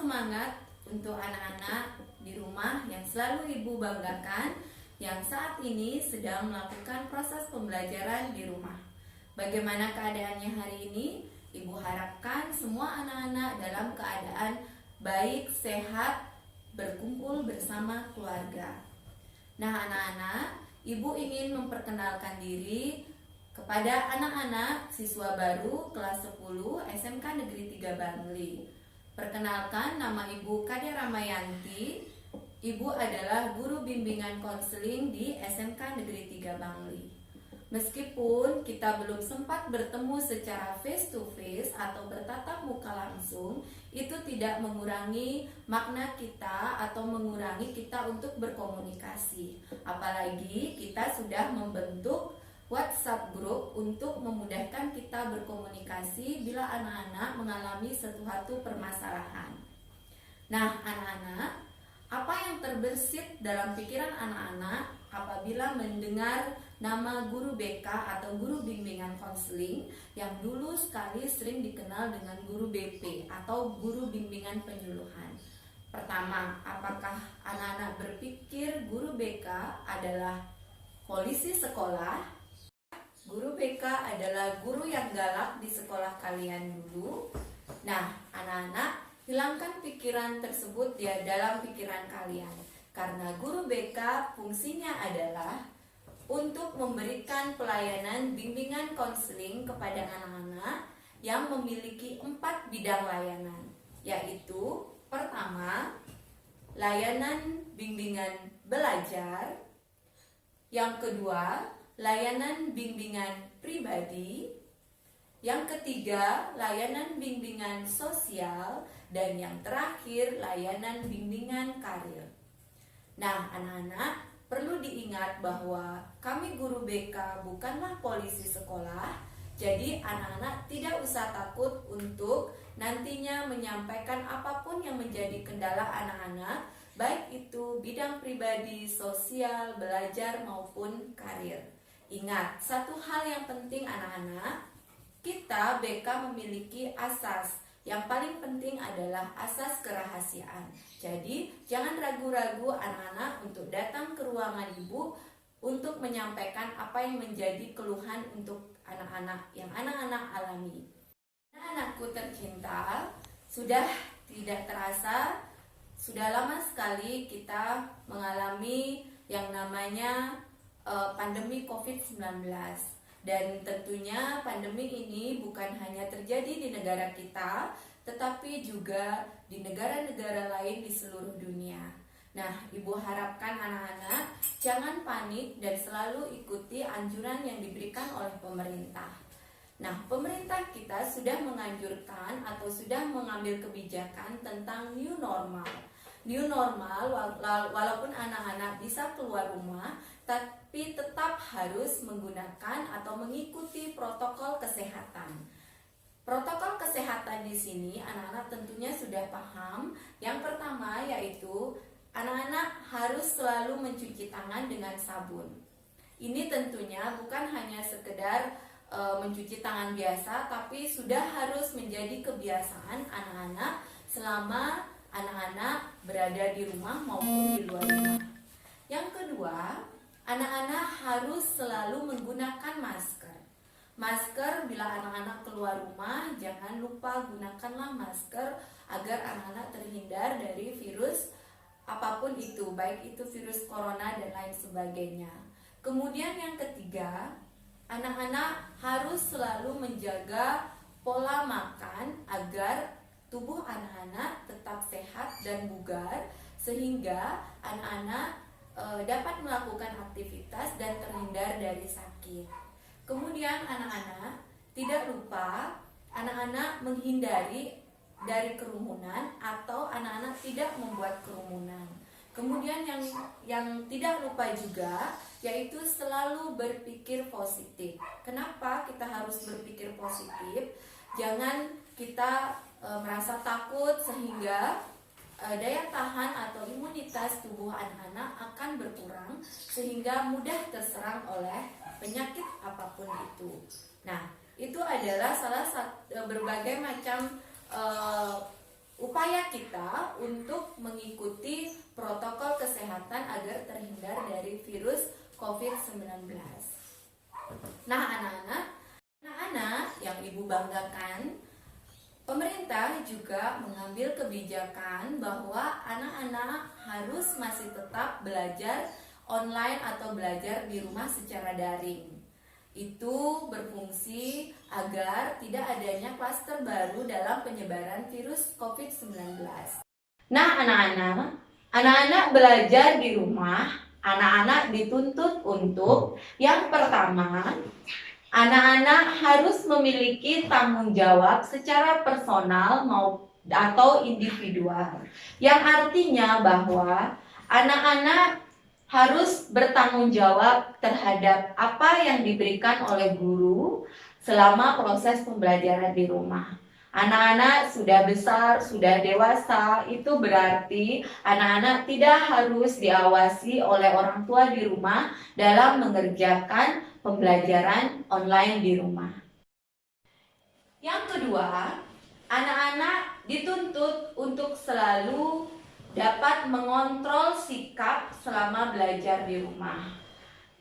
semangat untuk anak-anak di rumah yang selalu ibu banggakan, yang saat ini sedang melakukan proses pembelajaran di rumah. Bagaimana keadaannya hari ini? Ibu harapkan semua anak-anak dalam keadaan baik, sehat, berkumpul bersama keluarga. Nah anak-anak, ibu ingin memperkenalkan diri kepada anak-anak siswa baru kelas 10 SMK Negeri 3 Bangli. Perkenalkan, nama Ibu Kade Ramayanti. Ibu adalah guru bimbingan konseling di SMK Negeri 3 Bangli. Meskipun kita belum sempat bertemu secara face to face atau bertatap muka langsung, itu tidak mengurangi makna kita atau mengurangi kita untuk berkomunikasi. Apalagi kita sudah membentuk WhatsApp group untuk memudahkan kita berkomunikasi bila anak-anak mengalami suatu permasalahan. Nah, anak-anak, apa yang terbersit dalam pikiran anak-anak apabila mendengar nama guru BK atau guru bimbingan konseling yang dulu sekali sering dikenal dengan guru BP atau guru bimbingan penyuluhan? Pertama, apakah anak-anak berpikir guru BK adalah polisi sekolah? Guru BK adalah guru yang galak di sekolah kalian dulu. Nah, anak-anak, hilangkan pikiran tersebut di dalam pikiran kalian. Karena guru BK fungsinya adalah untuk memberikan pelayanan bimbingan konseling kepada anak-anak yang memiliki 4 bidang layanan, yaitu pertama, layanan bimbingan belajar. Yang kedua, layanan bimbingan pribadi. Yang ketiga, layanan bimbingan sosial. Dan yang terakhir, layanan bimbingan karir. Nah, anak-anak, perlu diingat bahwa kami guru BK bukanlah polisi sekolah. Jadi anak-anak tidak usah takut untuk nantinya menyampaikan apapun yang menjadi kendala anak-anak, baik itu bidang pribadi, sosial, belajar maupun karir. Ingat, satu hal yang penting anak-anak, kita BK memiliki asas. Yang paling penting adalah asas kerahasiaan. Jadi, jangan ragu-ragu anak-anak untuk datang ke ruangan ibu untuk menyampaikan apa yang menjadi keluhan untuk anak-anak yang anak-anak alami. Anak-anakku tercinta, sudah tidak terasa, sudah lama sekali kita mengalami yang namanya pandemi COVID-19. Dan tentunya pandemi ini bukan hanya terjadi di negara kita, tetapi juga di negara-negara lain di seluruh dunia. Nah, ibu harapkan anak-anak jangan panik dan selalu ikuti anjuran yang diberikan oleh pemerintah. Nah, pemerintah kita sudah menganjurkan atau sudah mengambil kebijakan tentang new normal. New normal, walaupun anak-anak bisa keluar rumah, tapi tetap harus menggunakan atau mengikuti protokol kesehatan. Protokol kesehatan di sini anak-anak tentunya sudah paham. Yang pertama yaitu anak-anak harus selalu mencuci tangan dengan sabun. Ini tentunya bukan hanya sekedar mencuci tangan biasa, tapi sudah harus menjadi kebiasaan anak-anak selama anak-anak berada di rumah maupun di luar rumah. Yang kedua, anak-anak harus selalu menggunakan masker. Masker bila anak-anak keluar rumah, jangan lupa gunakanlah masker agar anak-anak terhindar dari virus apapun itu, baik itu virus corona dan lain sebagainya. Kemudian yang ketiga, anak-anak harus selalu menjaga pola makan agar tubuh anak-anak tetap sehat dan bugar, sehingga anak-anak dapat melakukan aktivitas dan terhindar dari sakit. Kemudian anak-anak tidak lupa anak-anak menghindari dari kerumunan atau anak-anak tidak membuat kerumunan. Kemudian yang tidak lupa juga yaitu selalu berpikir positif. Kenapa kita harus berpikir positif? Jangan kita merasa takut sehingga daya tahan atau imunitas tubuh anak-anak akan berkurang sehingga mudah terserang oleh penyakit apapun itu. Nah, itu adalah salah satu berbagai macam upaya kita untuk mengikuti protokol kesehatan agar terhindar dari virus COVID-19. Nah, anak-anak yang ibu banggakan, pemerintah juga mengambil kebijakan bahwa anak-anak harus masih tetap belajar online atau belajar di rumah secara daring. Itu berfungsi agar tidak adanya klaster baru dalam penyebaran virus COVID-19. Nah, anak-anak belajar di rumah, anak-anak dituntut untuk yang pertama, anak-anak harus memiliki tanggung jawab secara personal atau individual, yang artinya bahwa anak-anak harus bertanggung jawab terhadap apa yang diberikan oleh guru selama proses pembelajaran di rumah. Anak-anak sudah besar, sudah dewasa, itu berarti anak-anak tidak harus diawasi oleh orang tua di rumah dalam mengerjakan pembelajaran online di rumah. Yang kedua, anak-anak dituntut untuk selalu dapat mengontrol sikap selama belajar di rumah.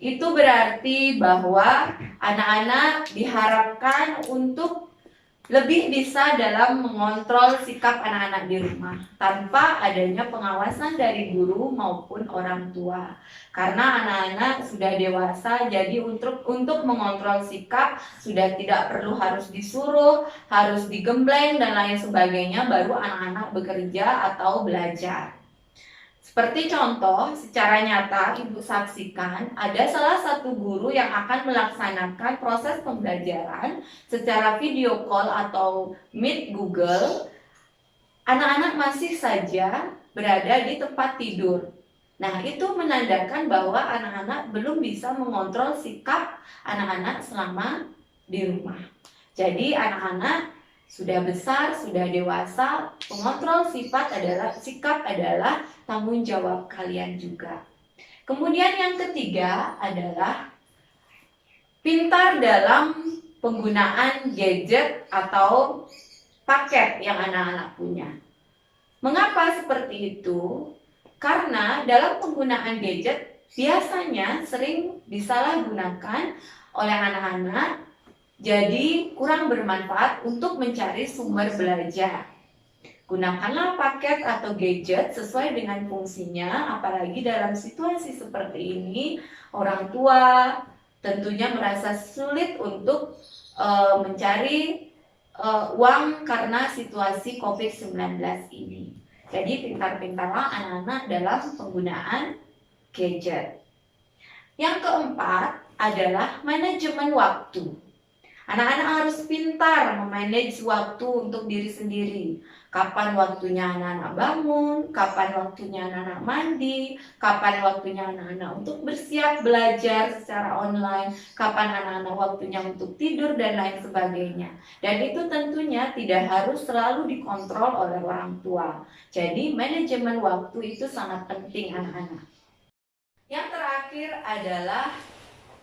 Itu berarti bahwa anak-anak diharapkan untuk lebih bisa dalam mengontrol sikap anak-anak di rumah tanpa adanya pengawasan dari guru maupun orang tua. Karena anak-anak sudah dewasa, jadi untuk mengontrol sikap sudah tidak perlu harus disuruh, harus digembleng dan lain sebagainya baru anak-anak bekerja atau belajar. Seperti contoh, secara nyata ibu saksikan ada salah satu guru yang akan melaksanakan proses pembelajaran secara video call atau Meet Google. Anak-anak masih saja berada di tempat tidur. Nah, itu menandakan bahwa anak-anak belum bisa mengontrol sikap anak-anak selama di rumah. Jadi anak-anak sudah besar, sudah dewasa, pengontrol sikap adalah tanggung jawab kalian juga. Kemudian yang ketiga adalah pintar dalam penggunaan gadget atau paket yang anak-anak punya. Mengapa seperti itu? Karena dalam penggunaan gadget biasanya sering disalahgunakan oleh anak-anak, jadi kurang bermanfaat untuk mencari sumber belajar. Gunakanlah paket atau gadget sesuai dengan fungsinya, apalagi dalam situasi seperti ini, orang tua tentunya merasa sulit untuk mencari uang karena situasi COVID-19 ini. Jadi pintar-pintarlah anak-anak dalam penggunaan gadget. Yang keempat adalah manajemen waktu. Anak-anak harus pintar memanage waktu untuk diri sendiri. Kapan waktunya anak-anak bangun, kapan waktunya anak-anak mandi, kapan waktunya anak-anak untuk bersiap belajar secara online, kapan anak-anak waktunya untuk tidur dan lain sebagainya. Dan itu tentunya tidak harus selalu dikontrol oleh orang tua. Jadi manajemen waktu itu sangat penting anak-anak. Yang terakhir adalah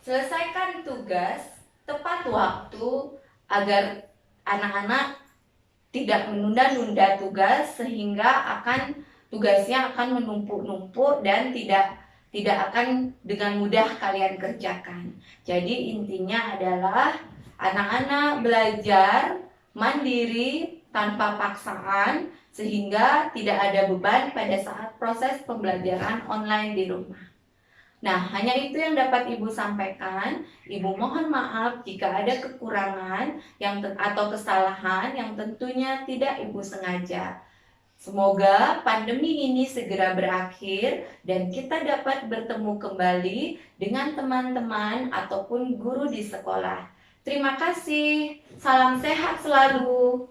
selesaikan tugas tepat waktu agar anak-anak tidak menunda-nunda tugas sehingga tugasnya akan menumpuk-numpuk dan tidak akan dengan mudah kalian kerjakan. Jadi intinya adalah anak-anak belajar mandiri tanpa paksaan sehingga tidak ada beban pada saat proses pembelajaran online di rumah. Nah, hanya itu yang dapat Ibu sampaikan. Ibu mohon maaf jika ada kekurangan atau kesalahan yang tentunya tidak Ibu sengaja. Semoga pandemi ini segera berakhir dan kita dapat bertemu kembali dengan teman-teman ataupun guru di sekolah. Terima kasih. Salam sehat selalu.